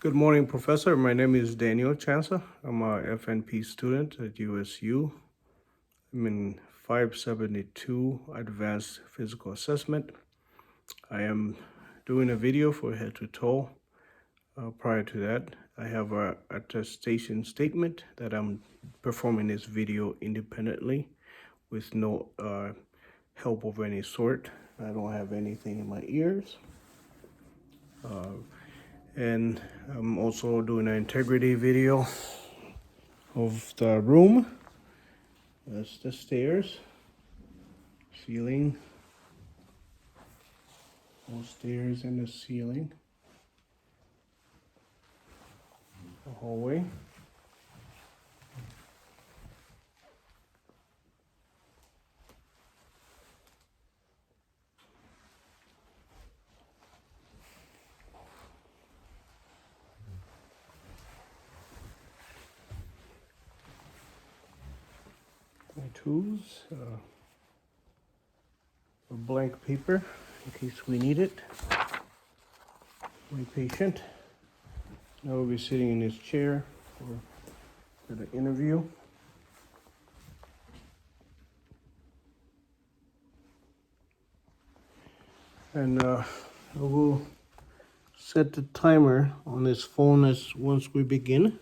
Good morning, Professor. My name is Daniel Chansa. I'm a FNP student at USU. I'm in 572 Advanced Physical Assessment. I am doing a video for head to toe. Prior to that, I have a attestation statement that I'm performing this video independently with no help of any sort. I don't have anything in my ears. And I'm also doing an integrity video of the room. That's the stairs, ceiling, all stairs and the ceiling, the hallway. My tools, a blank paper in case we need it. My patient. Now we'll be sitting in his chair for the interview. And I will set the timer on his phone as once we begin.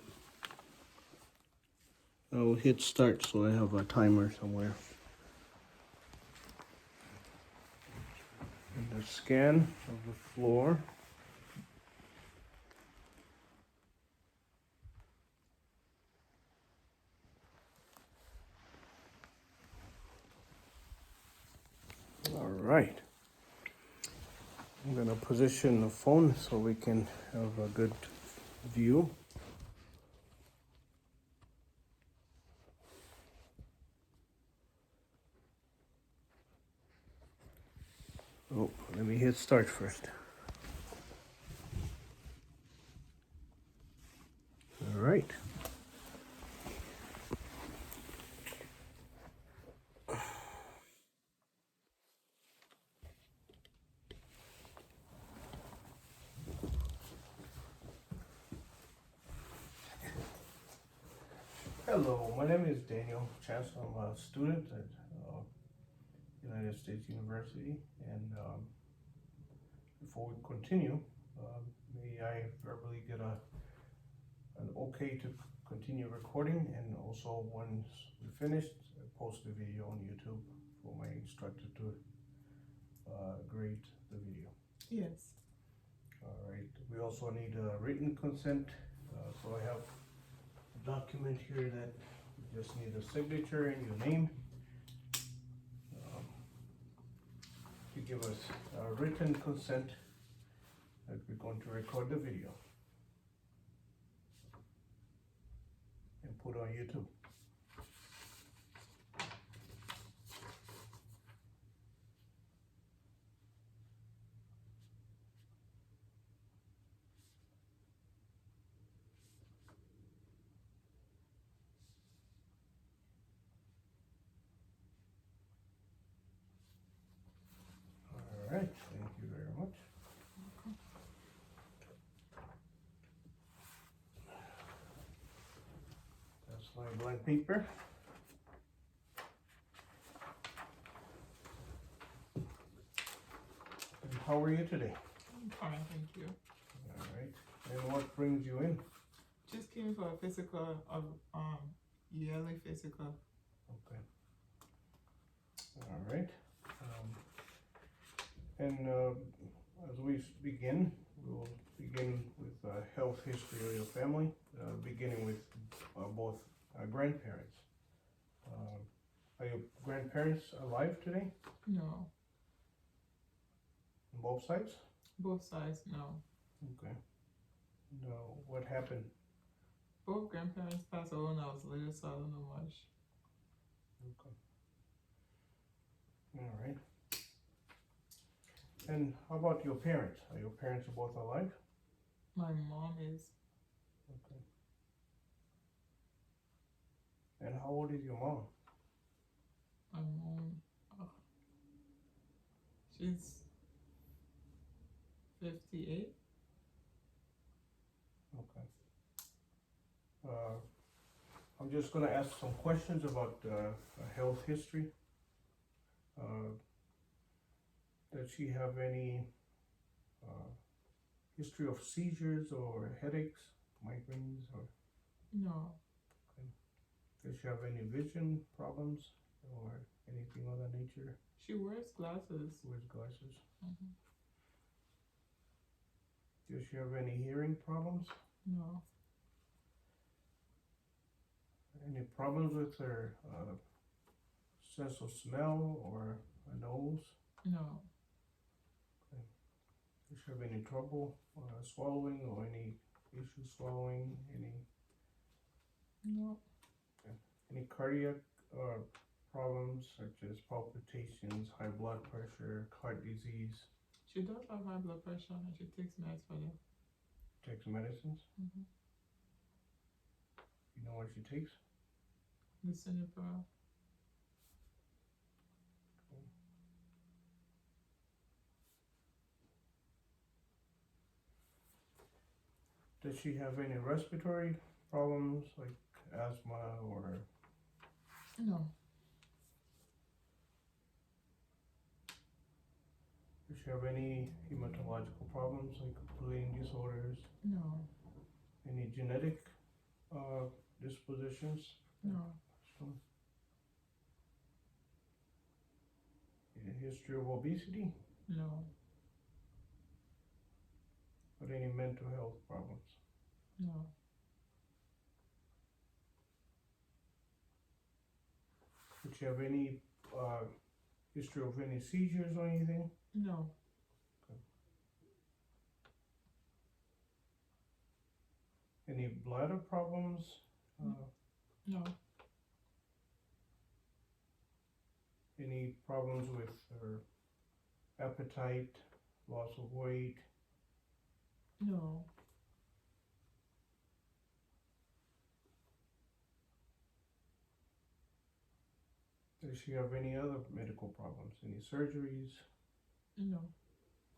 I will hit start so I have a timer somewhere. And the scan of the floor. All right. I'm gonna position the phone so we can have a good view. Oh, let me hit start first. All right. Hello, my name is Daniel Chance. I'm a student at United States University. And before we continue, may I verbally get an okay to continue recording, and also once we're finished, post the video on YouTube for my instructor to grade the video. Yes. All right. We also need a written consent. So I have a document here that we just need a signature and your name to give us a written consent that we're going to record the video and put on YouTube. All right, thank you very much. That's my blank paper. And how are you today? I'm fine, thank you. All right. And what brings you in? Just came for a physical of yearly physical. Okay. All right. And as we begin, we'll begin with health history of your family, beginning with both grandparents. Are your grandparents alive today? No. On both sides? Both sides, no. Okay. No, what happened? Both grandparents passed away when I was little, so I don't know much. Okay. All right. And how about your parents? Are your parents both alive? My mom is. Okay. And how old is your mom? My mom, she's 58. I'm just gonna ask some questions about health history. Does she have any history of seizures or headaches, migraines, or No. does she have any vision problems or anything of that nature? She wears glasses. Wears glasses. Mhm. Does she have any hearing problems? No. Any problems with her sense of smell or her nose? No. Does she have any trouble swallowing or any issue swallowing? No. Any cardiac problems such as palpitations, high blood pressure, heart disease? She does have high blood pressure and she takes meds for that. Takes medicines? Mm-hmm. You know what she takes? Lisinopril. Does she have any respiratory problems like asthma or No. does she have any hematological problems like bleeding disorders? No. Any genetic dispositions? No. A history of obesity? No. Or any mental health problems? No. Does she have any history of any seizures or anything? No. Any bladder problems? No. Any problems with her appetite, loss of weight? No. Does she have any other medical problems? Any surgeries? No.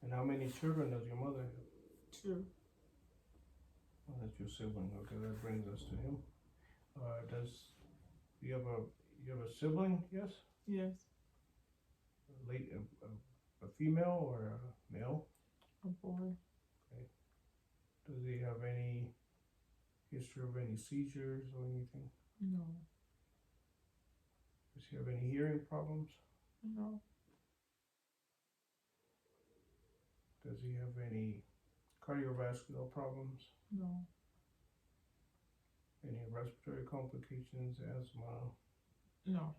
And how many children does your mother have? 2. Oh, that's your sibling. Okay, that brings us to him. Does you have a sibling? Yes. Yes. A female or a male? A boy. Does he have any history of any seizures or anything? No. Does he have any hearing problems? No. Does he have any cardiovascular problems? No. Any respiratory complications, asthma? No.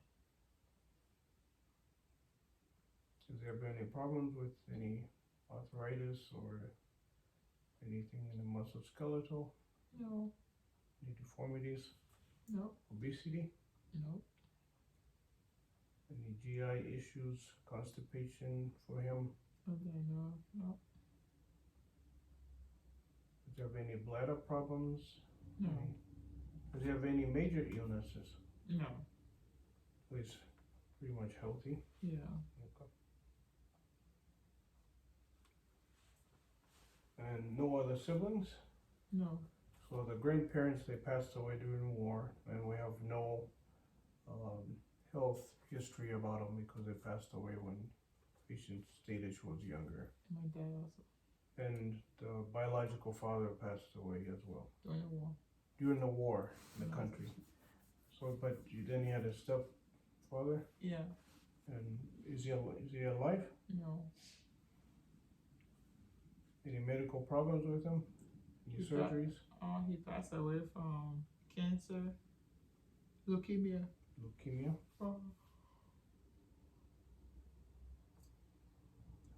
Has there been any problems with any arthritis or anything in the musculoskeletal? No. Any deformities? No. Obesity? No. Any GI issues, constipation for him? Okay, no. No. Does he have any bladder problems? No. Does he have any major illnesses? No. He's pretty much healthy. Yeah. Okay. And no other siblings? No. So the grandparents, they passed away during the war, and we have no health history about them because they passed away when patient status was younger. My dad also. And the biological father passed away as well. During the war. During the war in the No. country. So, but then you had a stepfather, Yeah. and is he alive? No. Any medical problems with him? Any He surgeries? He passed away from cancer, leukemia. Leukemia? Oh.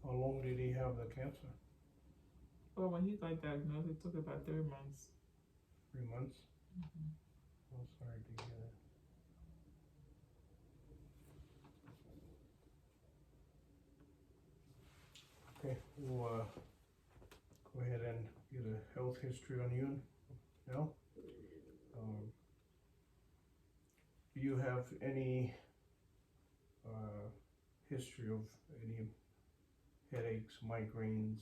How long did he have the cancer? Well, when he got diagnosed, it took about 3 months. 3 months? Mm-hmm. I'm sorry to hear that. Okay, we'll go ahead and get a health history on you now. Do you have any history of any headaches, migraines,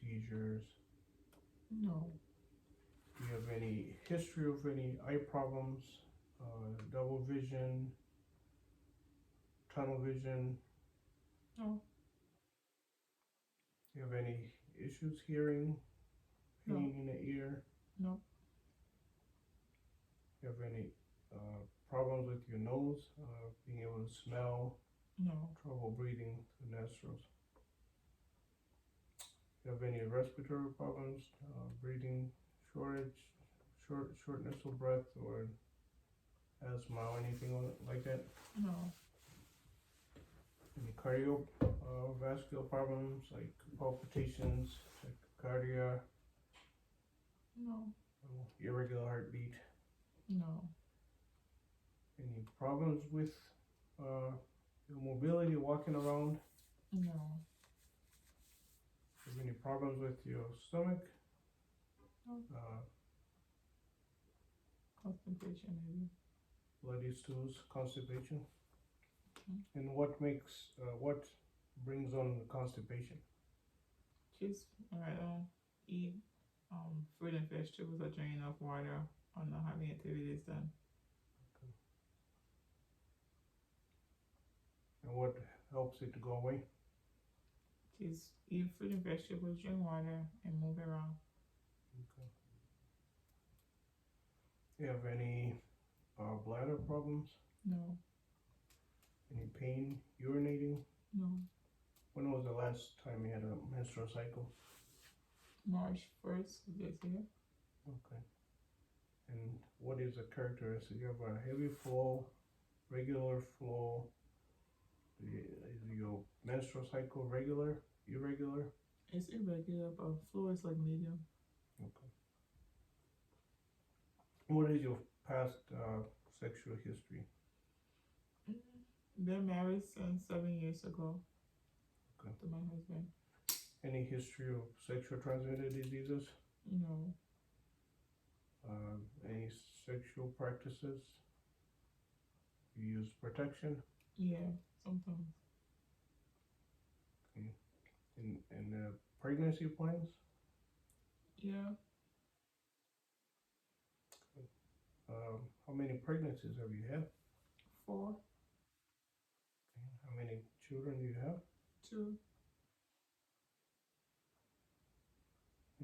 seizures? No. Do you have any history of any eye problems, double vision, tunnel vision? No. You have any issues hearing, No. pain in the ear? No. You have any problems with your nose, being able to smell? No. Trouble breathing through nostrils? You have any respiratory problems, breathing shortage, shortness of breath, or asthma or anything like that? No. Any cardiovascular problems like palpitations, tachycardia, No. irregular heartbeat? No. Any problems with your mobility, walking around? No. Have any problems with your stomach? No. Uh, Constipation, maybe. bloody stools, constipation? Mm-hmm. And what brings on the constipation? Just I don't eat fruit and vegetables or drink enough water or not having activities done. And what helps it to go away? Just eat fruit and vegetables, drink water, and move around. Okay. Do you have any bladder problems? No. Any pain urinating? No. When was the last time you had a menstrual cycle? March 1st of this year. Okay. And what is the characteristic? You have a heavy flow, regular flow? Is your menstrual cycle regular, irregular? It's irregular, but flow is like medium. Okay. What is your past sexual history? Been married since 7 years ago. Okay. To my husband. Any history of sexual transmitted diseases? No. Any sexual practices? You use protection? Yeah, sometimes. Okay. And pregnancy plans? Yeah. How many pregnancies have you had? 4. Okay. How many children do you have? 2.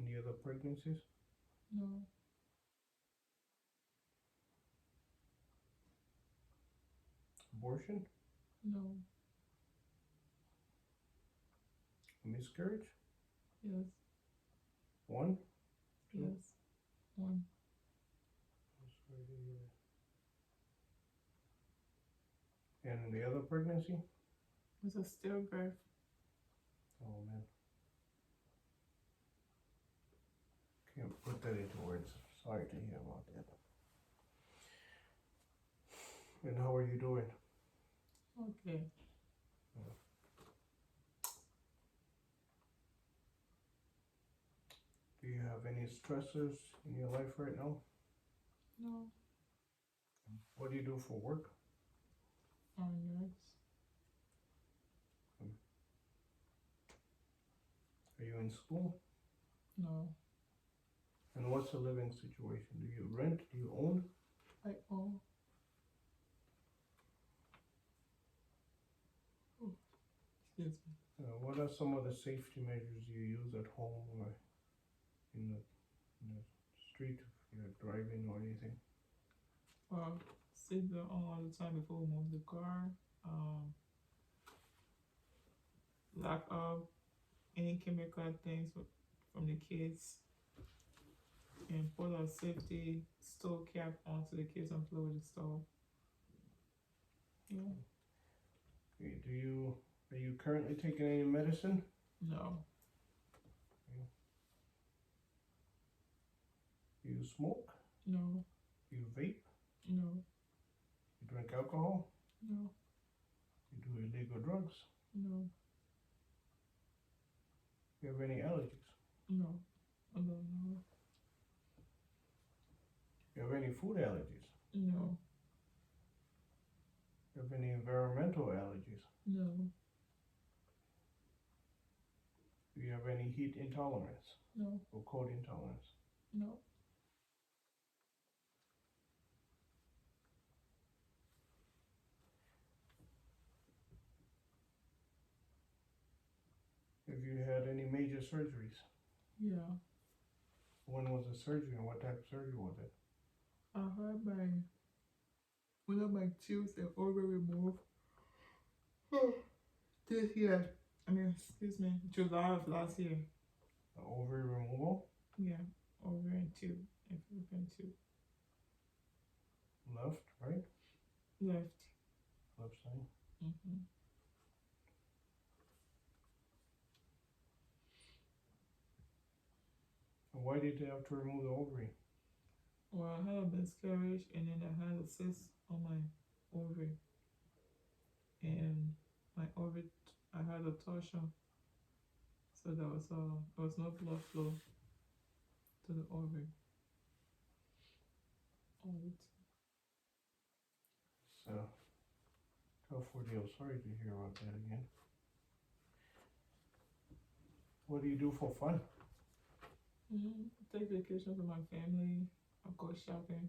Any other pregnancies? No. Abortion? No. Miscarriage? Yes. 1? 2? Yes. 1. And the other pregnancy? It's a stillbirth. Oh man. Can't put that into words. Sorry to hear about that. And how are you doing? Okay. Do you have any stressors in your life right now? No. What do you do for work? Nurse. Are you in school? No. And what's the living situation? Do you rent? Do you own? I own. Oh, excuse me. What are some of the safety measures you use at home or in the street if you're driving or anything? Seatbelt on all the time before we move the car. Lock up any chemical things from the kids. And put a safety stove cap onto the kitchen floor with the stove. Yeah. Okay, are you currently taking any medicine? No. Okay. Do you smoke? No. Do you vape? No. You drink alcohol? No. You do illegal drugs? No. You have any allergies? No. I don't know. You have any food allergies? No. You have any environmental allergies? No. Do you have any heat intolerance No. or cold intolerance? No. surgeries? Yeah. When was the surgery and what type of surgery was it? I had one of my tubes and ovary removed this year. Excuse me, July of last year. Ovary removal? Yeah, ovary and tube, and fallopian tube. Left, right? Left. Left side. Mm-hmm. And why did they have to remove the ovary? Well, I had a miscarriage and then I had a cyst on my ovary. And my ovary, I had a torsion. So there was no blood flow to the ovary. So, tough ordeal. Sorry to hear about that again. What do you do for fun? Take vacations with my family. I go shopping.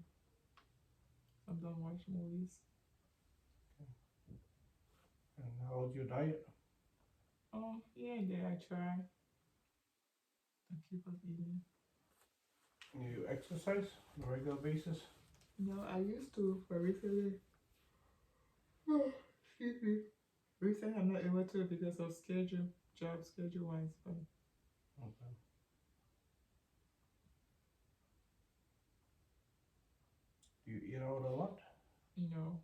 Sometimes watch movies. And how's your diet? Here and there I try to keep up eating. You exercise on a regular basis? No, I used to, but recently, excuse me, recently I'm not able to because of job schedule wise. But Okay. Do you eat out a lot? no,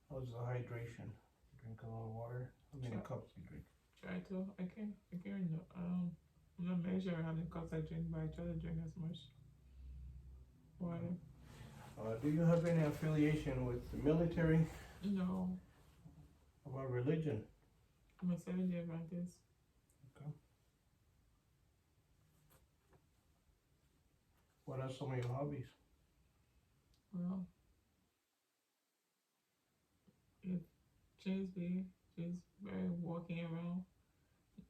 How's the hydration? Drink a lot of water? How many Try- cups do you drink? try to. I can't. I'm not measuring how many cups I drink, but I try to drink as much water. Do you have any affiliation with the military? No, About religion? I'm a 7-day Adventist. Okay. What are some of your hobbies? Well, if just very walking around,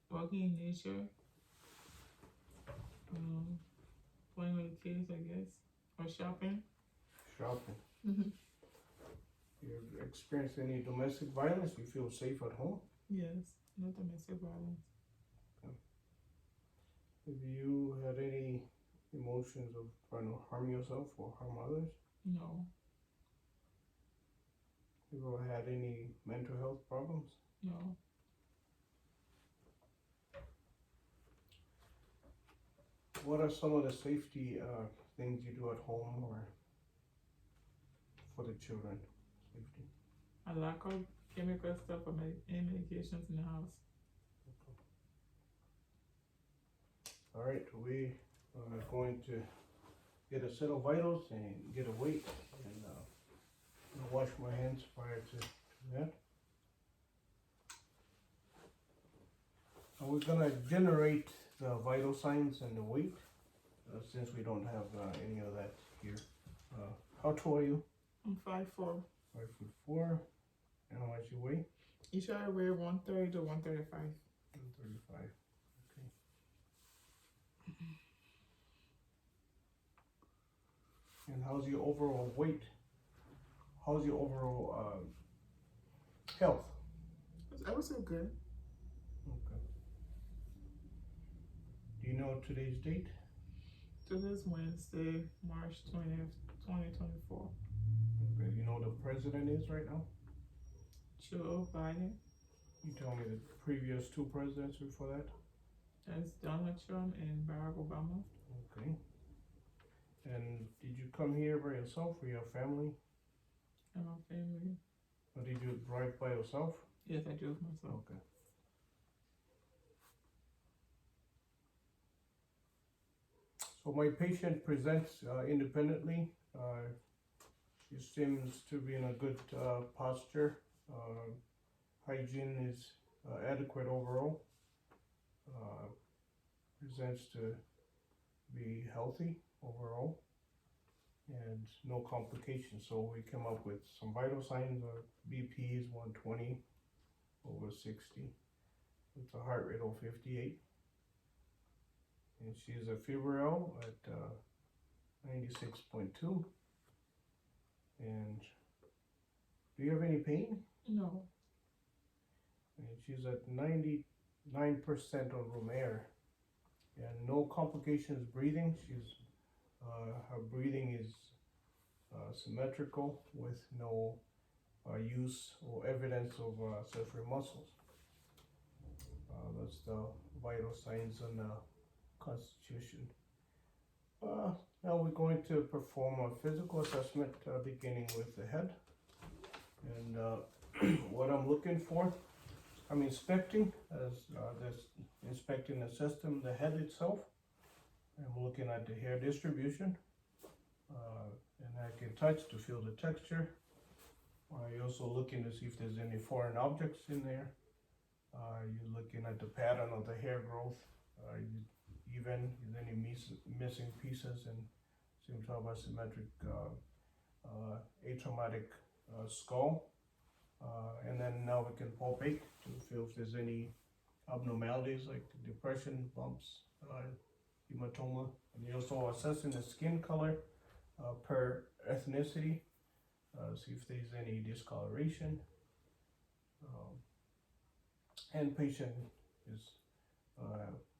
walking in nature, playing with the kids, I guess, or shopping. Shopping. Mm-hmm. You experienced any domestic violence? You feel safe at home? Yes, no domestic violence. Have you had any emotions of trying to harm yourself or harm others? No, Have you ever had any mental health problems? no. What are some of the safety things you do at home or for the children? Safety. I lack of chemical stuff or any medications in the house. All right, we are going to get a set of vitals and get a weight, and I'll wash my hands prior to that. And we're gonna generate the vital signs and the weight, since we don't have any of that here. How tall are you? I'm 5'4". 5'4". And how much you weigh? Each I weigh 130 to 135. 135. Okay. And how's your overall weight? How's your overall health? I was so good. Okay. Do you know today's date? Today's Wednesday, March 20th, 2024. Okay. You know who the president is right now? Joe Biden. You tell me the previous two presidents before that? That's Donald Trump and Barack Obama. Okay. And did you come here by yourself or your family? And my family. Or did you drive by yourself? Yes, I drove myself. Okay. So my patient presents independently. She seems to be in a good posture. Hygiene is adequate overall. Presents to be healthy overall and no complications. So we come up with some vital signs. BP is 120 over 60 with a heart rate of 58. And she's a febrile at 96.2. And do you have any pain? No. And she's at 99% on room air. and no complications breathing. Her breathing is symmetrical with no use or evidence of sensory muscles. That's the vital signs and constitution. Now we're going to perform a physical assessment beginning with the head. And what I'm looking for, I'm inspecting inspecting the system, the head itself. I'm looking at the hair distribution, and I can touch to feel the texture. You're also looking to see if there's any foreign objects in there. You're looking at the pattern of the hair growth. Is any missing pieces, and seem to have a symmetric atraumatic skull. And then now we can palpate to feel if there's any abnormalities like depression, bumps, hematoma. And you're also assessing the skin color per ethnicity, see if there's any discoloration. And patient is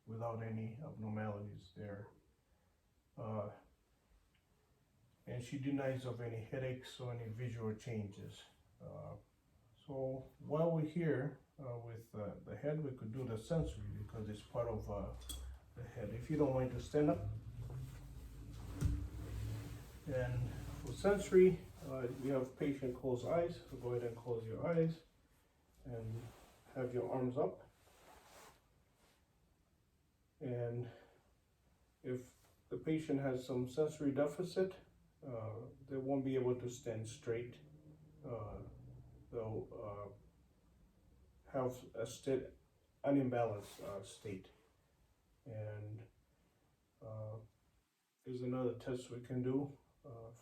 without any abnormalities there. And she denies of any headaches or any visual changes. So while we're here with the head, we could do the sensory because it's part of the head. If you don't mind to stand up. And for sensory, you have patient close eyes. So go ahead and close your eyes and have your arms up. And if the patient has some sensory deficit, they won't be able to stand straight. They'll have an imbalanced state. And there's another test we can do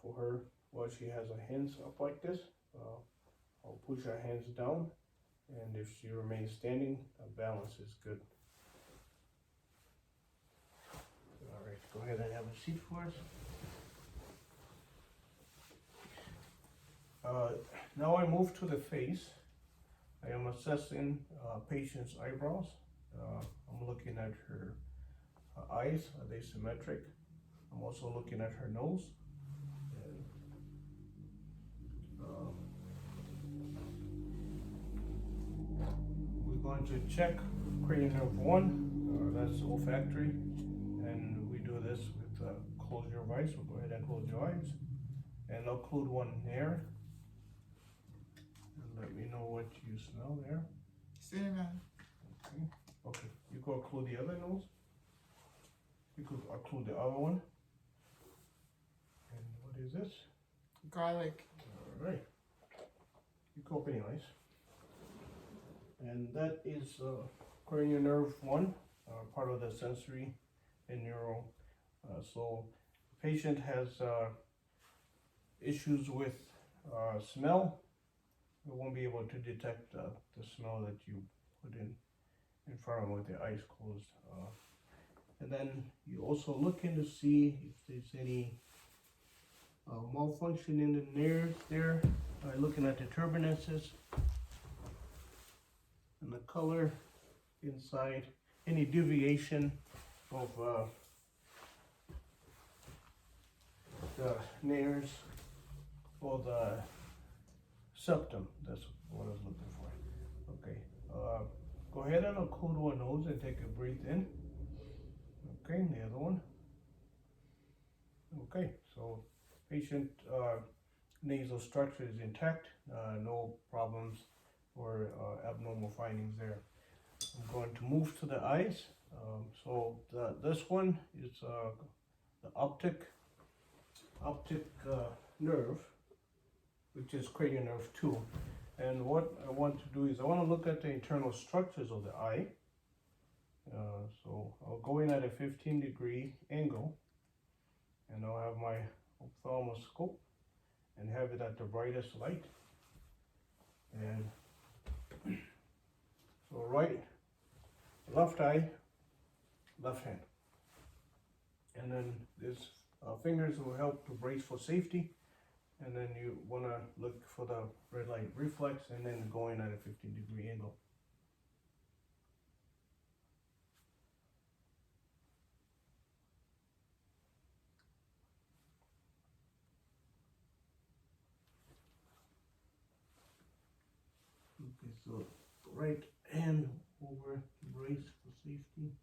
for her while she has her hands up like this. I'll push her hands down, and if she remains standing, balance is good. All right, go ahead and have a seat for us. Now I move to the face. I am assessing patient's eyebrows. I'm looking at her eyes. Are they symmetric? I'm also looking at her nose. And, we're going to check cranial nerve 1. That's olfactory. And we do this with close your eyes. So go ahead and close your eyes. And I'll occlude one there. And let me know what you smell there. Cinnamon. Okay. Okay. You go occlude the other nose. You could occlude the other one. And what is this? Garlic. All right. You go open your eyes. And that is cranial nerve 1, part of the sensory and neural. So the patient has issues with smell. They won't be able to detect the smell that you put in front of them with their eyes closed. And then you also looking to see if there's any malfunction in the nerves there. Looking at the turbulences and the color inside, any deviation of the nares or the septum. That's what I was looking for. Okay, go ahead and occlude one nose and take a breath in. Okay, the other one. Okay, so patient nasal structure is intact, no problems or abnormal findings there. I'm going to move to the eyes. So this one is the optic nerve, which is cranial nerve 2. And what I want to do is I want to look at the internal structures of the eye. So I'll go in at a 15-degree angle, and I'll have my ophthalmoscope and have it at the brightest light. And so left eye, left hand. And then this fingers will help to brace for safety. And then you want to look for the red light reflex and then go in at a 15-degree angle. Okay, so right hand over the brace for safety.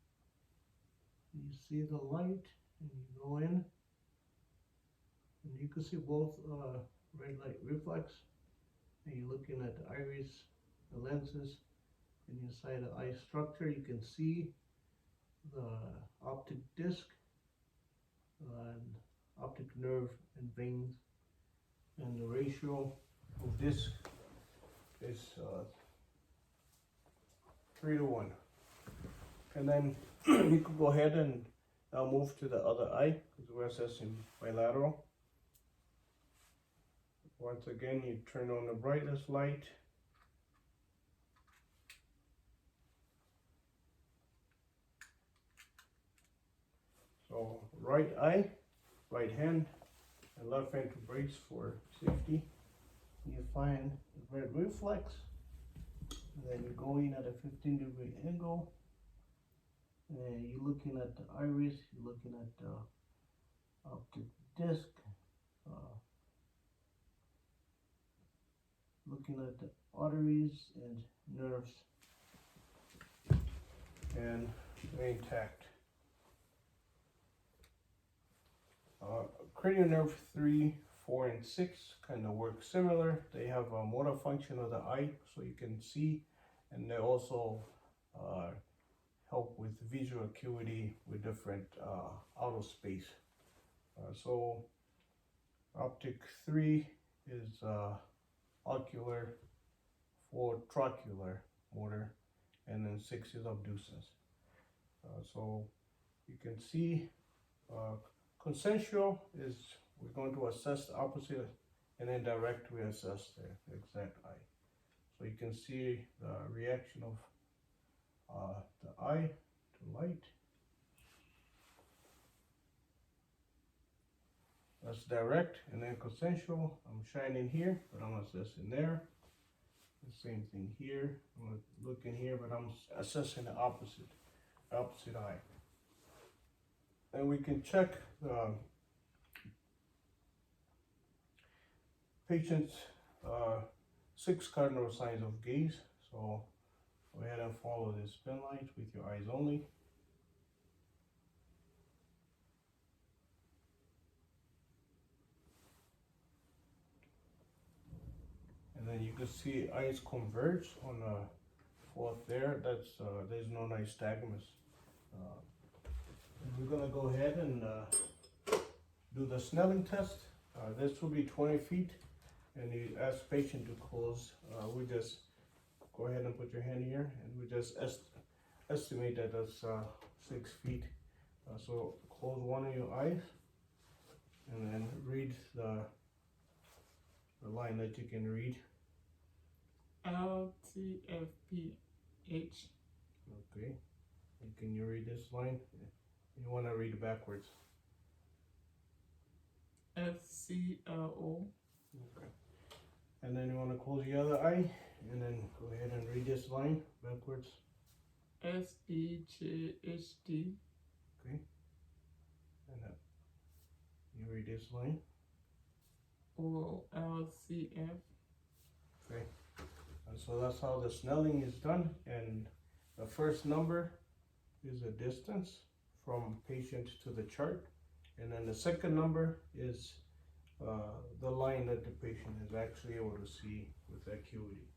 You see the light, and you go in, and you can see both red light reflex, and you're looking at the iris, the lenses, and inside the eye structure you can see the optic disc and optic nerve and veins, and the ratio of this is 3 to 1. And then you could go ahead and now move to the other eye because we're assessing bilateral. Once again, you turn on the brightest light. So right eye, right hand, and left hand to brace for safety. You find the red reflex, and then you go in at a 15-degree angle, and you're looking at the iris, you're looking at the optic disc, looking at the arteries and nerves, and they're intact. Cranial nerve 3, 4, and 6 kind of work similar. They have a motor function of the eye, so you can see, and they also help with visual acuity with different outer space. So optic 3 is ocular, 4 trochlear motor, and then 6 is abducens. So you can see consensual is we're going to assess the opposite, and then direct we assess the exact eye. So you can see the reaction of the eye to light. That's direct, and then consensual, I'm shining here, but I'm assessing there. The same thing here, I'm looking here, but I'm assessing the opposite eye. And we can check the patient's 6 cardinal signs of gaze. So go ahead and follow this pen light with your eyes only. And then you can see eyes converge on the fourth there. That's there's no nystagmus. We're gonna go ahead and do the Snelling test. This will be 20 feet, and you ask patient to close. We just go ahead and put your hand here, and we just estimate that that's 6 feet. So close one of your eyes, and then read the line that you can read. LTFPH. Okay. And can you read this line? You want to read it backwards. FCLO. Okay. And then you want to close the other eye, and then go ahead and read this line backwards. SEJHD. Okay. And you read this line. OLCF. Okay. And so that's how the Snelling is done. And the first number is a distance from patient to the chart. And then the second number is the line that the patient is actually able to see with acuity.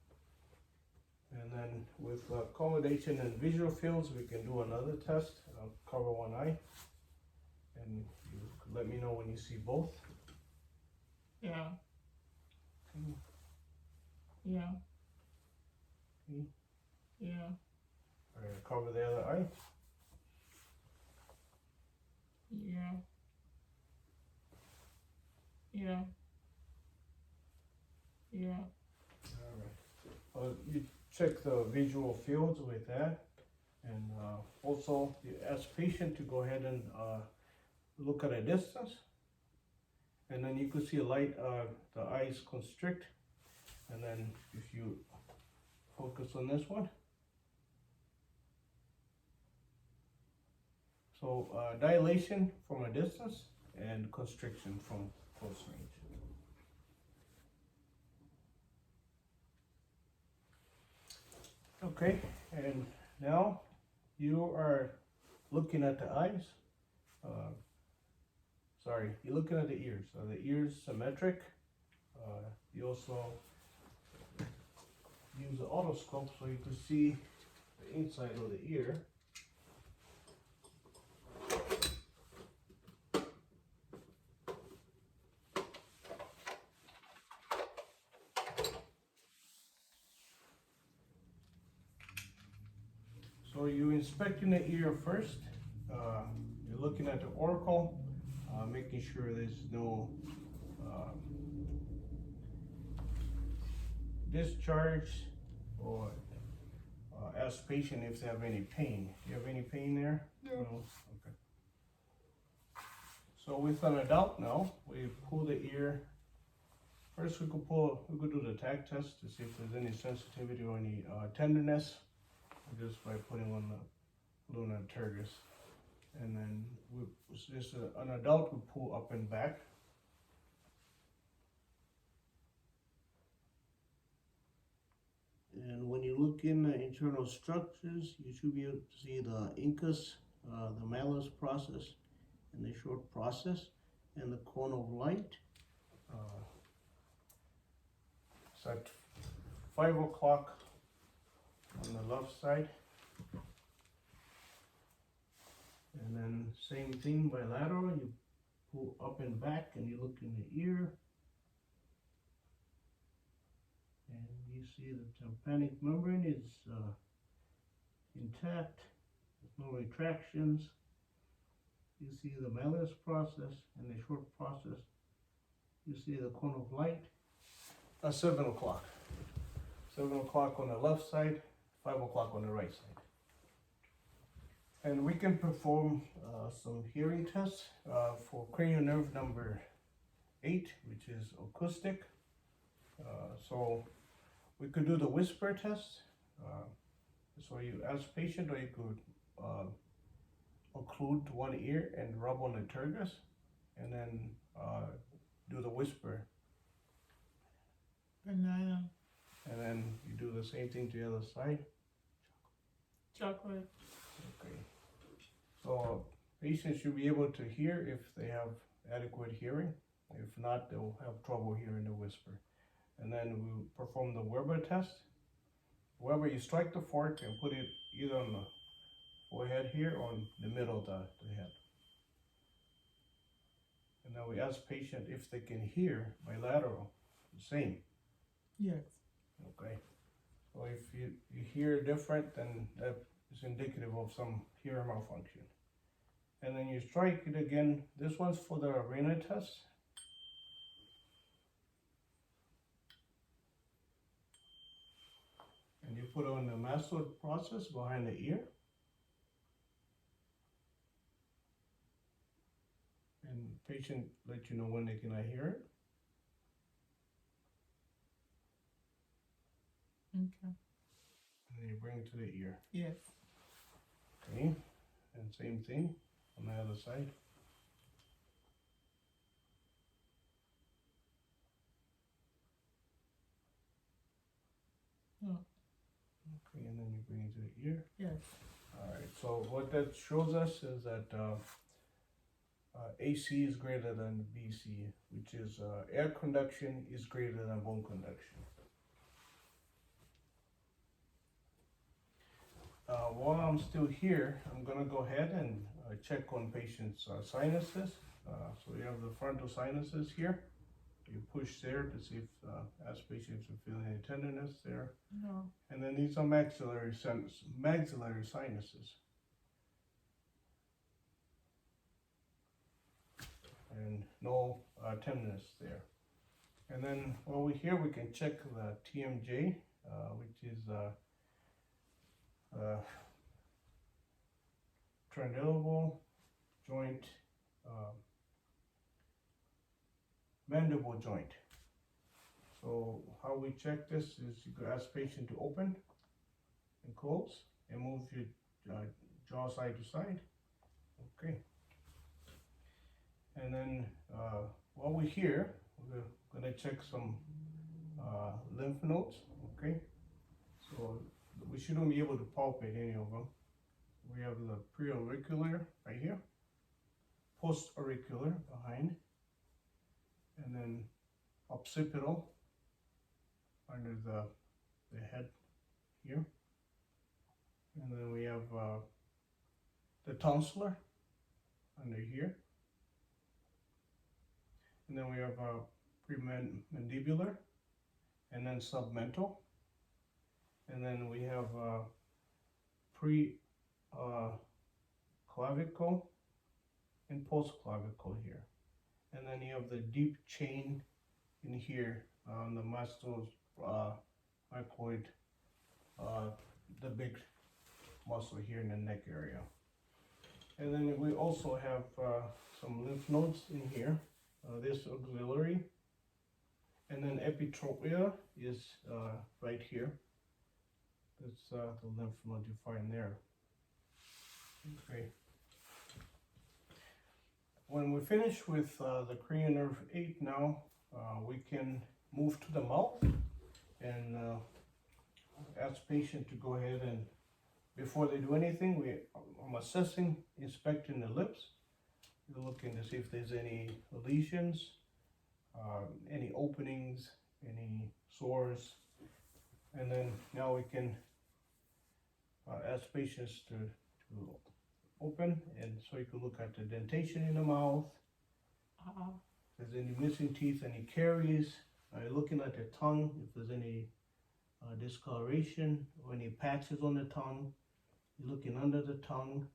And then with accommodation and visual fields, we can do another test. I'll cover one eye, and you let me know when you see both. Yeah. Okay. Yeah. Okay. Yeah. All right, cover the other eye. Yeah. Yeah. Yeah. All right. You check the visual fields with that, and also you ask patient to go ahead and look at a distance, and then you could see a light. The eyes constrict, and then if you focus on this one. So dilation from a distance and constriction from close range. Okay, and now you are looking at the eyes. Uh, Sorry, you're looking at the ears. Are the ears symmetric? You also use the otoscope so you can see the inside of the ear. So you're inspecting the ear first. You're looking at the auricle, making sure there's no uh, discharge, or ask patient if they have any pain. Do you have any pain there? No. Okay. So with an adult now, we pull the ear. First, we could do the tag test to see if there's any sensitivity or any tenderness, just by putting on the luna tergus. And then an adult would pull up and back. And when you look in the internal structures, you should be able to see the incus, the malleus process, and the short process, and the cone of light. It's at 5 o'clock on the left side. And then same thing bilateral, you pull up and back and you look in the ear. And you see the tympanic membrane is intact, there's no retractions. You see the malleus process and the short process. You see the cone of light. 7 o'clock. 7 o'clock on the left side, 5 o'clock on the right side. And we can perform some hearing tests for cranial nerve number 8, which is acoustic. So we could do the whisper test. So you ask patient, or you could occlude one ear and rub on the tergus, and then do the whisper. Banana. And then you do the same thing to the other side. Chocolate. Okay. So patients should be able to hear if they have adequate hearing. If not, they'll have trouble hearing the whisper. And then we perform the Weber test. Weber, you strike the fork and put it either on the forehead here or in the middle of the head. And then we ask patient if they can hear bilateral, the same. Yes. Okay. So if you hear different, then that is indicative of some hearing malfunction. And then you strike it again. This one's for the arena test. And you put on the mastoid process behind the ear. And patient let you know when they cannot hear it. Okay. And then you bring it to the ear. Yes. Okay. And same thing on the other side. No. Okay, and then you bring it to the ear. Yes. All right, so what that shows us is that AC is greater than BC, which is air conduction is greater than bone conduction. While I'm still here, I'm gonna go ahead and check on patients' sinuses. So you have the frontal sinuses here. You push there to see if, ask patients if you feel any tenderness there. No. And then these are maxillary sinuses. And no tenderness there. And then while we're here, we can check the TMJ, which is transcendible joint, mandible joint. So how we check this is you could ask patient to open and close and move your jaw side to side. Okay. And then while we're here, we're gonna check some lymph nodes. Okay. So we shouldn't be able to palpate any of them. We have the preauricular right here, post-auricular behind, and then occipital under the head here. And then we have the tonsillar under here. And then we have premandibular, and then submental. And then we have pre-clavicle and post-clavicle here. And then you have the deep chain in here on the mastocytoid, the big muscle here in the neck area. And then we also have some lymph nodes in here. This auxiliary, and then epitropia is right here. That's the lymph node you find there. Okay. When we finish with the cranial nerve 8 now, we can move to the mouth and ask patient to go ahead and, before they do anything, I'm assessing, inspecting the lips. We're looking to see if there's any lesions, any openings, any sores, and then now we can ask patients to open, and so you can look at the dentation in the mouth. If there's any missing teeth, any caries. Looking at the tongue, if there's any discoloration or any patches on the tongue. You're looking under the tongue.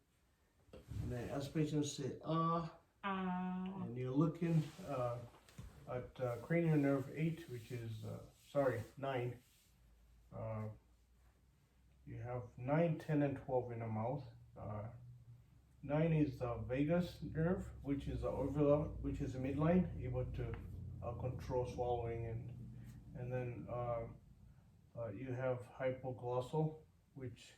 And then as patients say, and you're looking at cranial nerve 8, which is, 9. You have 9, 10, and 12 in the mouth. 9 is the vagus nerve, which is the uvula, which is the midline, able to control swallowing, and then you have hypoglossal, which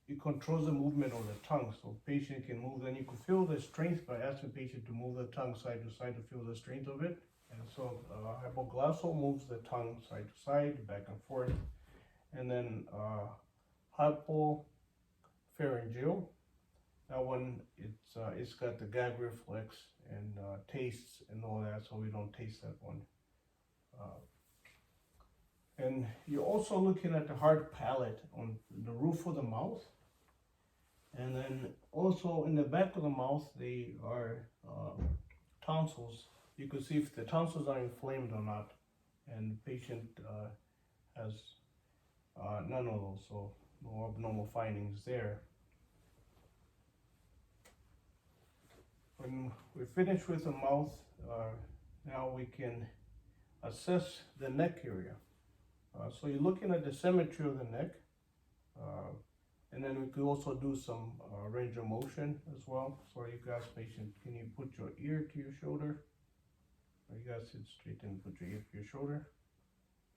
it controls the movement of the tongue, so patient can move. Then you can feel the strength by asking patient to move the tongue side to side to feel the strength of it. And so hypoglossal moves the tongue side to side, back and forth. And then hypopharyngeal. That one, it's got the gag reflex and tastes and all that, so we don't taste that one. And you're also looking at the hard palate on the roof of the mouth. And then also in the back of the mouth, they are tonsils. You can see if the tonsils are inflamed or not. And the patient has none of those, so no abnormal findings there. When we finish with the mouth, now we can assess the neck area. So you're looking at the symmetry of the neck, and then we could also do some range of motion as well. So you guys, patient, can you put your ear to your shoulder? Or you guys sit straight and put your ear to your shoulder,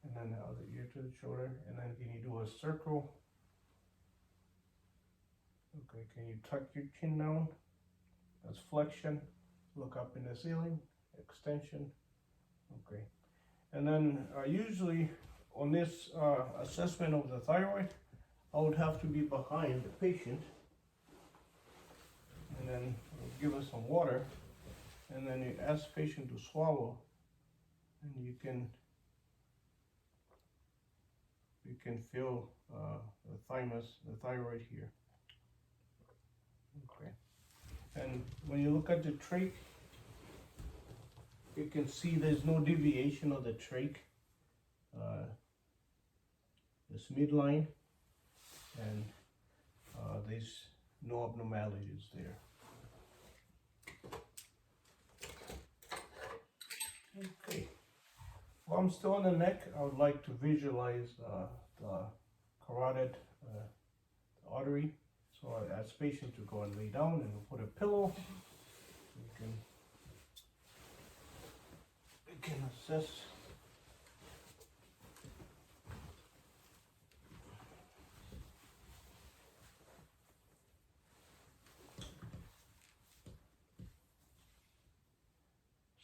and then the other ear to the shoulder, and then can you do a circle? Okay, can you tuck your chin down? That's flexion. Look up in the ceiling, extension. Okay, and then usually on this assessment of the thyroid, I would have to be behind the patient, and then give us some water, and then you ask the patient to swallow, and you can feel the thymus, the thyroid here. Okay, and when you look at the trach, you can see there's no deviation of the trach. This midline, and there's no abnormalities there. Okay, while I'm still on the neck, I would like to visualize the carotid artery. So I ask patient to go and lay down, and we'll put a pillow. We can assess.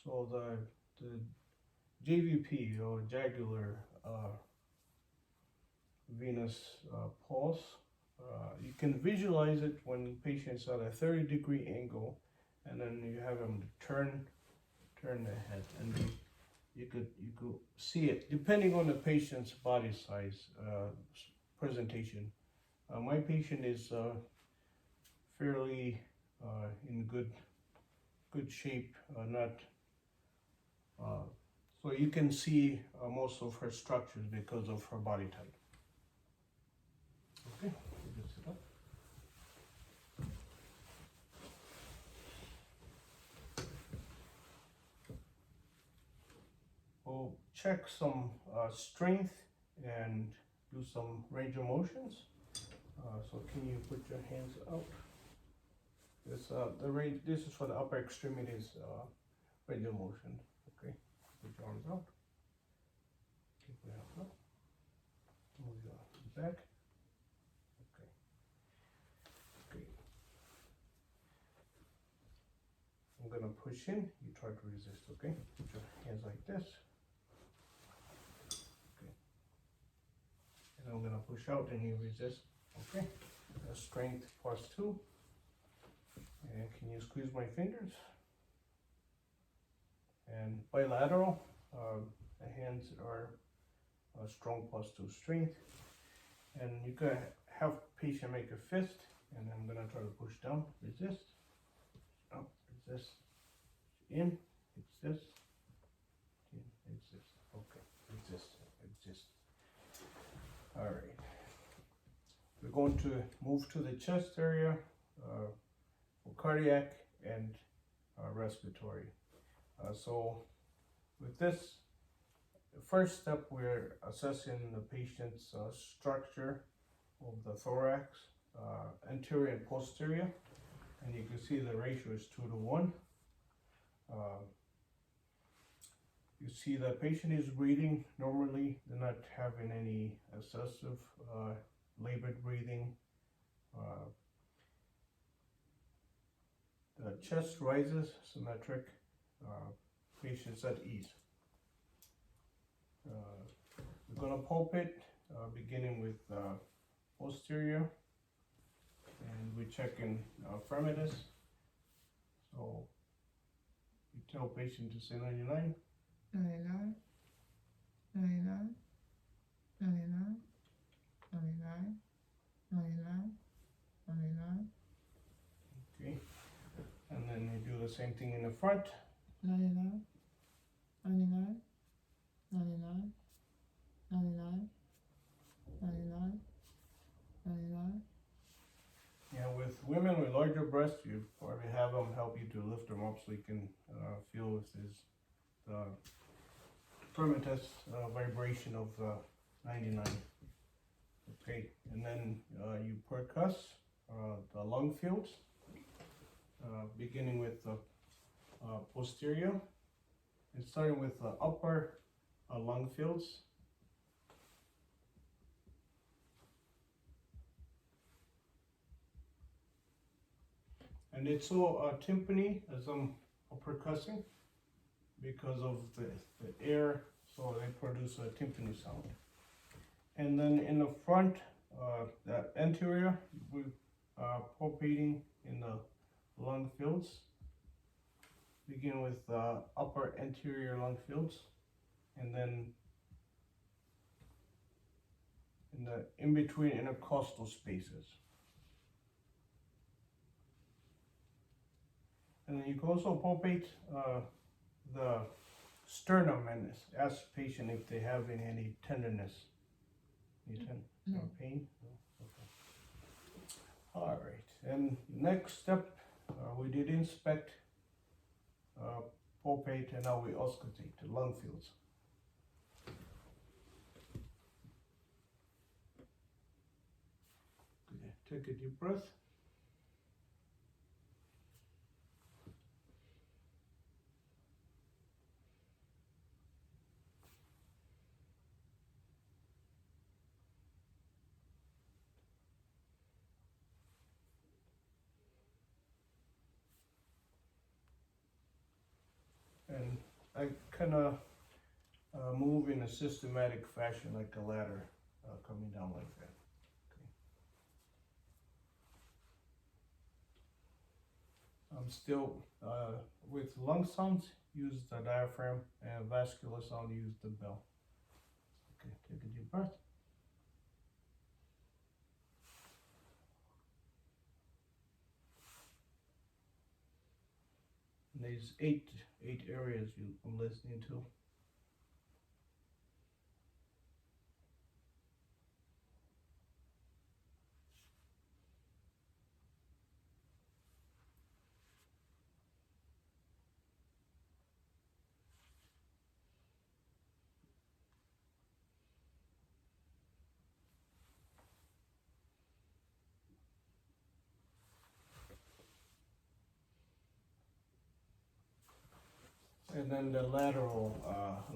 So the JVP, or jugular venous pulse. You can visualize it when patients at a 30-degree angle, and then you have them turn the head, and you could see it depending on the patient's body size, presentation. My patient is fairly in good shape, not so you can see most of her structures because of her body type. Okay, you can sit up. We'll check some strength and do some range of motions. So can you put your hands out? This the range. This is for the upper extremities range of motion. Okay, put your arms out. Keep your hands up. Move your back. Okay. Okay. I'm gonna push in. You try to resist. Okay. Put your hands like this. Okay. And I'm gonna push out, and you resist. Okay. Strength +2. And can you squeeze my fingers? And bilateral, the hands are strong +2 strength. And you can have patient make a fist, and I'm gonna try to push down, resist, up, resist, in, resist, in, resist. Okay, resist, resist. All right. We're going to move to the chest area. For cardiac and respiratory. So with this, the first step, we're assessing the patient's structure of the thorax, anterior and posterior, and you can see the ratio is 2 to 1. You see the patient is breathing normally. They're not having any excessive labored breathing. The chest rises, symmetric, patients at ease. We're going to palpate, beginning with posterior, and we're checking firmness. So you tell patient to say 99. 99, 99, 99, 99, 99, 99. Okay. And then you do the same thing in the front. 99, 99, 99, 99, 99, 99. Yeah, with women with larger breasts, you probably have them help you to lift them up so you can feel if there's the tremendous vibration of 99. Okay, and then you percuss the lung fields, beginning with the posterior and starting with the upper lung fields. And it's so timpani as I'm percussing because of the air, so they produce a timpani sound. And then in the front, the anterior, we palpating in the lung fields. Begin with upper anterior lung fields, and then in the in-between intercostal spaces. And then you can also palpate the sternum and ask the patient if they have any tenderness. No pain? No? Okay. All right. And next step, we did inspect, palpate, and now we auscultate the lung fields. Good. Take a deep breath. And I kind of move in a systematic fashion, like a ladder, coming down like that. Okay. I'm still, with lung sounds, use the diaphragm, and vascular sound, use the bell. Okay, take a deep breath. And there's eight areas I'm listening to. And then the lateral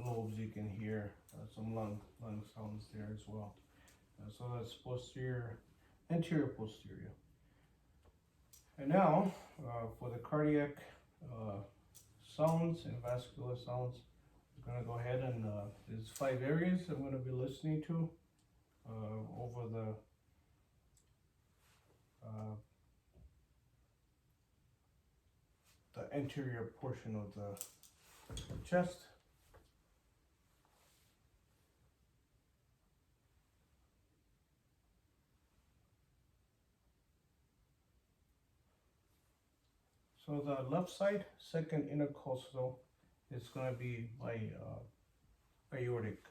lobes, you can hear some lung sounds there as well. So that's posterior, anterior, posterior. And now for the cardiac sounds and vascular sounds, I'm gonna go ahead and there's 5 areas I'm gonna be listening to over the anterior portion of the chest. So the left side, second intercostal, is going to be my aortic.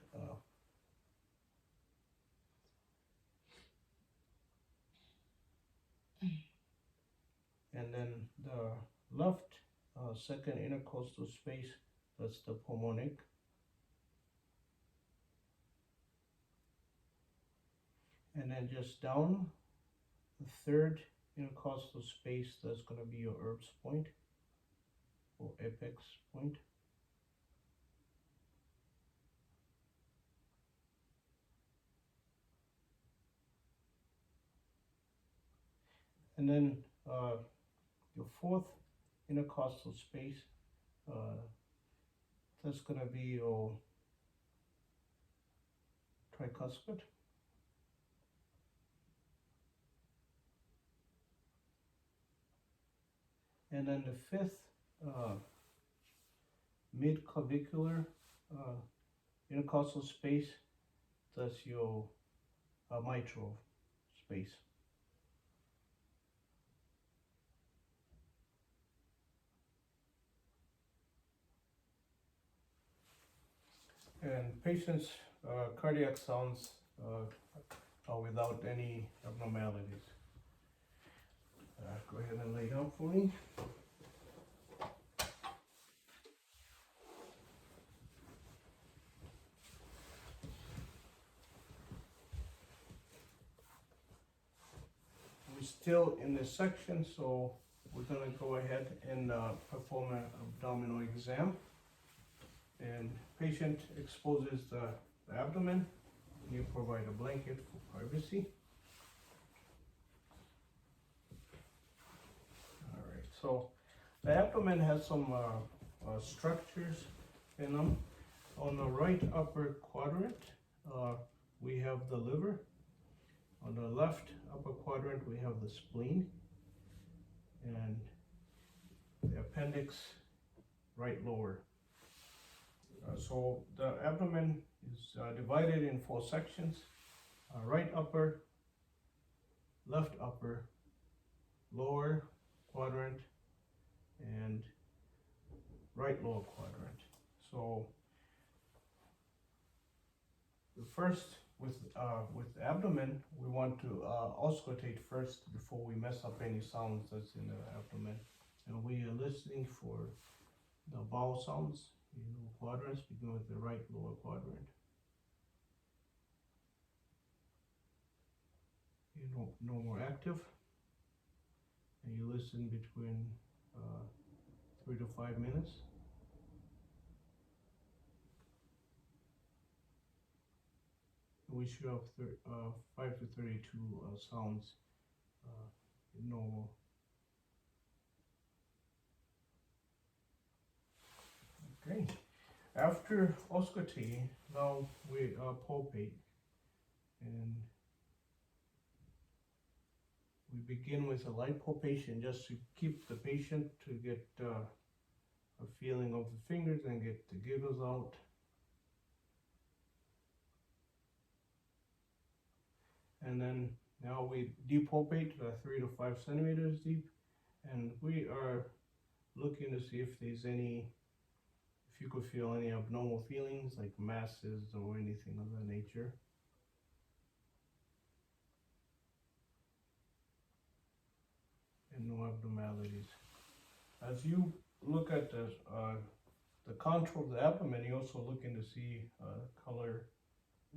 And then the left second intercostal space, that's the pulmonic. And then just down, the third intercostal space, that's going to be your Erb's point or apex point. And then your fourth intercostal space, that's going to be your tricuspid. And then the fifth mid-clavicular intercostal space, that's your mitral space. And patients' cardiac sounds are without any abnormalities. Go ahead and lay down for me. We're still in this section, so we're going to go ahead and perform an abdominal exam. And patient exposes the abdomen. You provide a blanket for privacy. All right, so the abdomen has some structures in them. On the right upper quadrant, we have the liver. On the left upper quadrant, we have the spleen. And the appendix, right lower. So the abdomen is divided in 4 sections: right upper, left upper, lower quadrant, and right lower quadrant. So the first, with the abdomen, we want to auscultate first before we mess up any sounds that's in the abdomen. And we are listening for the vowel sounds. Quadrants, begin with the right lower quadrant. No more active. And you listen between 3 to 5 minutes. We should have 5 to 32 sounds normal. Okay. After auscultating, now we palpate, and we begin with a light palpation just to keep the patient to get a feeling of the fingers and get the giggles out. And then now we depulpate 3 to 5 centimeters deep, and we are looking to see if there's any, if you could feel any abnormal feelings like masses or anything of that nature. And no abnormalities. As you look at the contour of the abdomen, you're also looking to see color.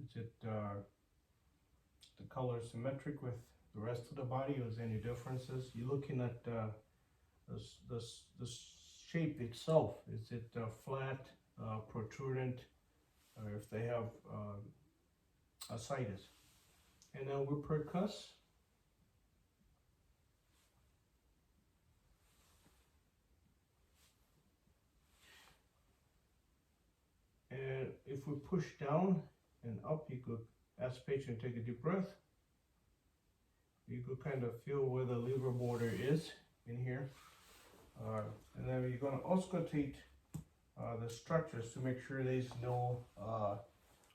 Is it the color symmetric with the rest of the body, or is there any differences? You're looking at the shape itself. Is it flat, protrudent, or if they have ascites? And then we percuss. And if we push down and up, you could ask the patient to take a deep breath. You could kind of feel where the liver border is in here. And then you're going to auscultate the structures to make sure there's no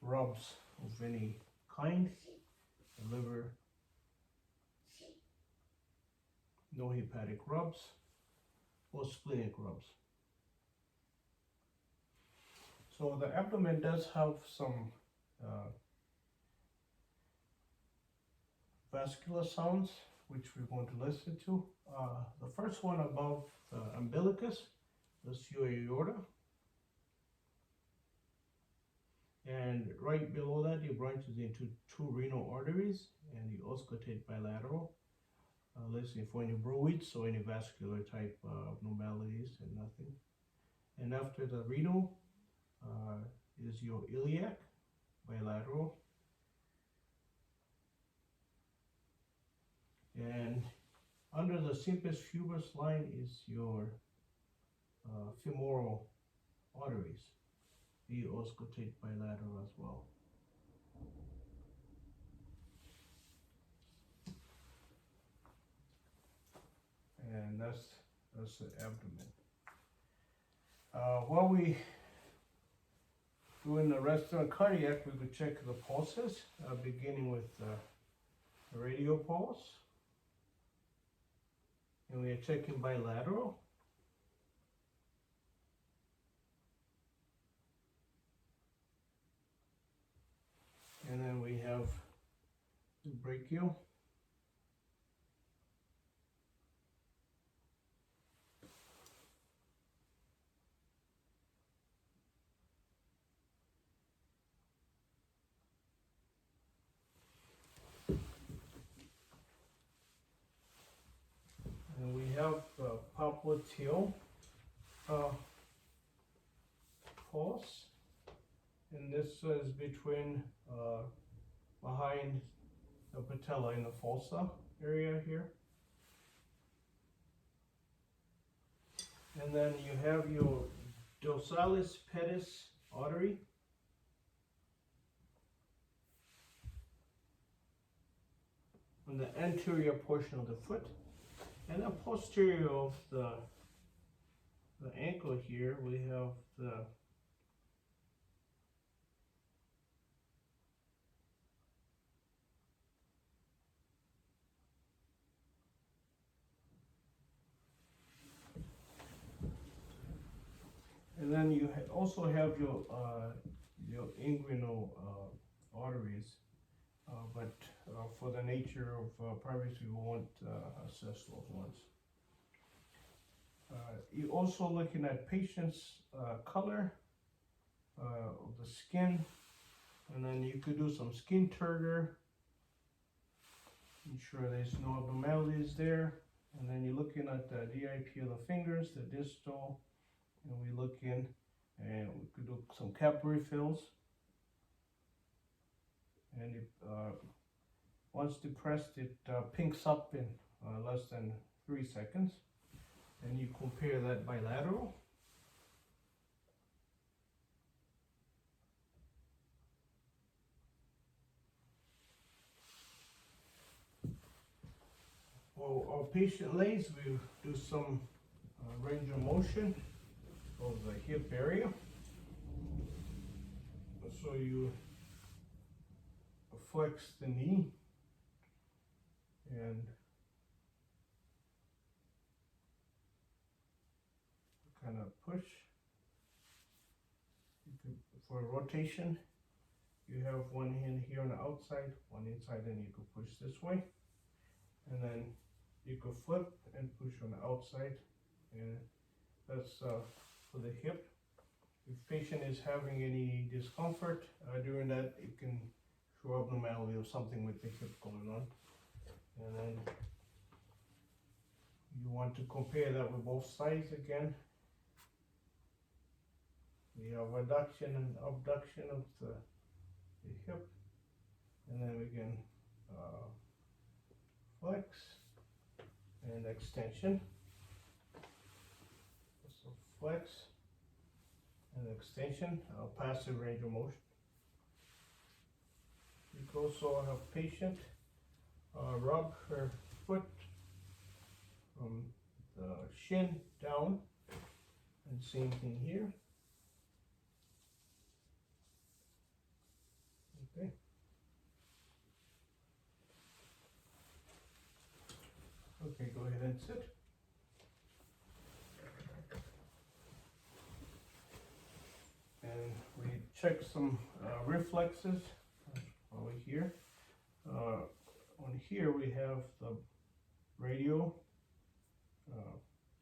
rubs of any kind. The liver, no hepatic rubs or splenic rubs. So the abdomen does have some vascular sounds, which we're going to listen to. The first one above the umbilicus, that's your aorta. And right below that, it branches into 2 renal arteries, and you auscultate bilateral, listening for any bruits or any vascular type abnormalities, and nothing. And after the renal is your iliac, bilateral. And under the sympus pubis line is your femoral arteries. You auscultate bilateral as well. And that's the abdomen. While we doing the rest of the cardiac, we could check the pulses, beginning with the radial pulse. And we are checking bilateral. And then we have the brachial. And we have popliteal pulse. And this is between behind the patella in the fossa area here. And then you have your dorsalis pedis artery. On the anterior portion of the foot. And then posterior of the ankle here, we have the and then you also have your inguinal arteries, but for the nature of privacy, we won't assess those ones. You're also looking at patient's color of the skin, and then you could do some skin turgor, ensure there's no abnormalities there. And then you're looking at the DIP of the fingers, the distal, and we look in, and we could do some capillary fills. And it, once depressed, it pinks up in less than 3 seconds. And you compare that bilateral. For our patient lays, we do some range of motion of the hip area. So you flex the knee and kind of push. For rotation, you have one hand here on the outside, one inside, and you can push this way. And then you could flip and push on the outside, and that's for the hip. If patient is having any discomfort during that, it can show abnormality or something with the hip going on. And then you want to compare that with both sides again. We have adduction and abduction of the hip, and then we can flex and extension. So flex and extension, passive range of motion. You can also have patient rub her foot from the shin down, and same thing here. Okay. Okay, go ahead and sit. And we check some reflexes over here. On here we have the radio,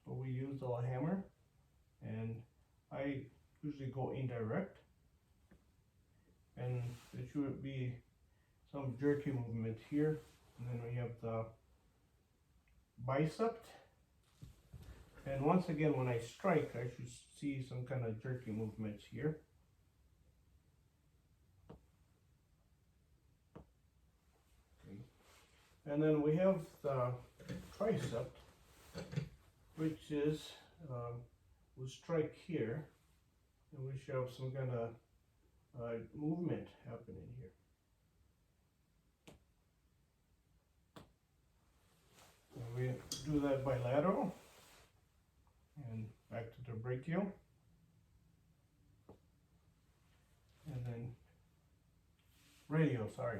so we use our hammer, and I usually go indirect, and there should be some jerky movement here, and then we have the bicep, and once again when I strike I should see some kind of jerky movements here. Okay. And then we have the tricep, which is we'll strike here, and we should have some kind of movement happening here. And we do that bilateral, and back to the brachial, and then radial, sorry.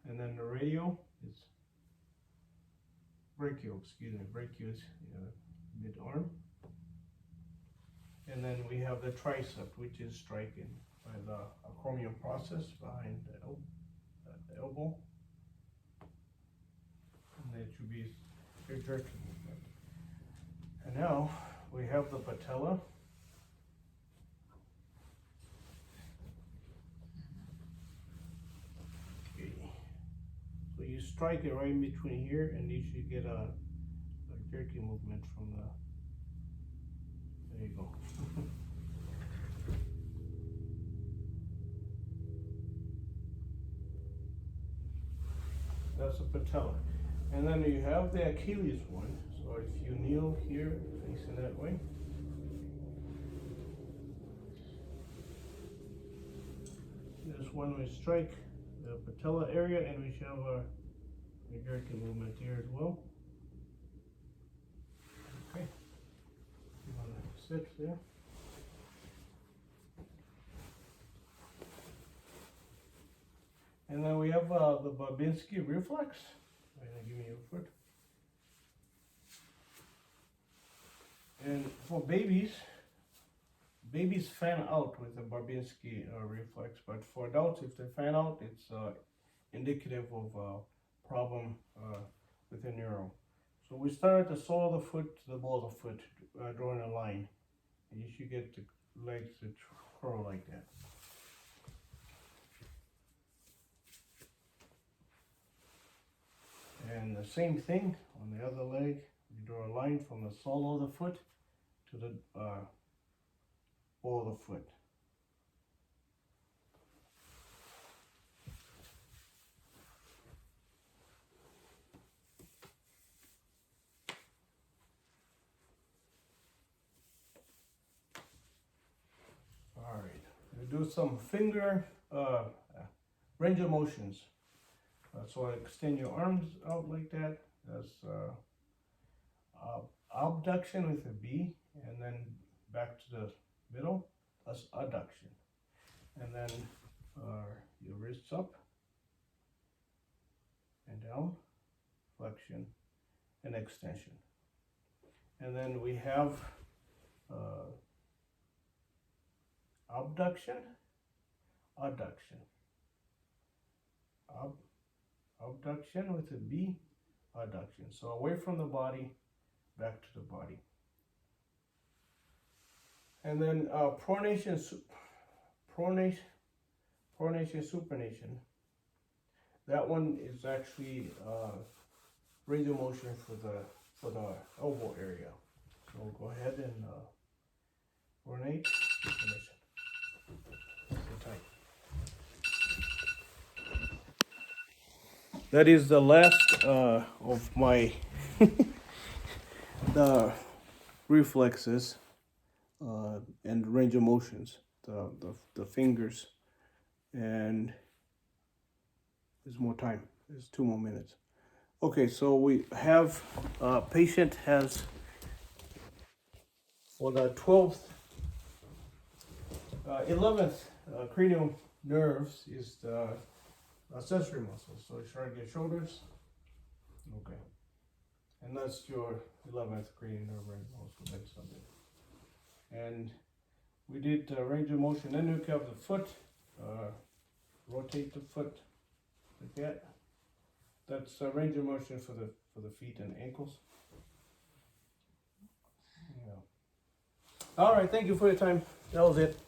And then the radial is brachial, excuse me, brachial is mid-arm. And then we have the tricep, which is striking by the acromion process behind the elbow. And that should be your jerky movement. And now we have the patella. Okay. So you strike it right in between here, and you should get a jerky movement from the. There you go. That's a patella. And then you have the Achilles one. So if you kneel here, facing that way. This one we strike the patella area, and we should have a jerky movement here as well. Okay. You want to sit there. And then we have the Babinski reflex. Give me your foot. And for babies fan out with the Babinski reflex, but for adults, if they fan out, it's indicative of a problem with the neuro. So we start at the sole of the foot to the ball of the foot, drawing a line, and you should get the legs to curl like that. And the same thing on the other leg. You draw a line from the sole of the foot to the ball of the foot. All right, we do some finger range of motions. So extend your arms out like that. That's abduction with a B, and then back to the middle. That's adduction. And then your wrists up and down, flexion and extension. And then we have abduction, adduction. Abduction with a B, adduction. So away from the body, back to the body. And then pronation, supination. That one is actually range of motion for the elbow area. So we'll go ahead and pronate, supination. Sit tight. That is the last of my the reflexes and range of motions, the fingers, and there's more time. There's 2 more minutes. Okay, so we have patient has for the 12th, 11th cranial nerves is the accessory muscles. So you start your shoulders. Okay. And that's your 11th cranial nerve range of motion. That's something. And we did range of motion. Then we have the foot. Rotate the foot like that. That's range of motion for the feet and ankles. Yeah. All right. Thank you for your time. That was it.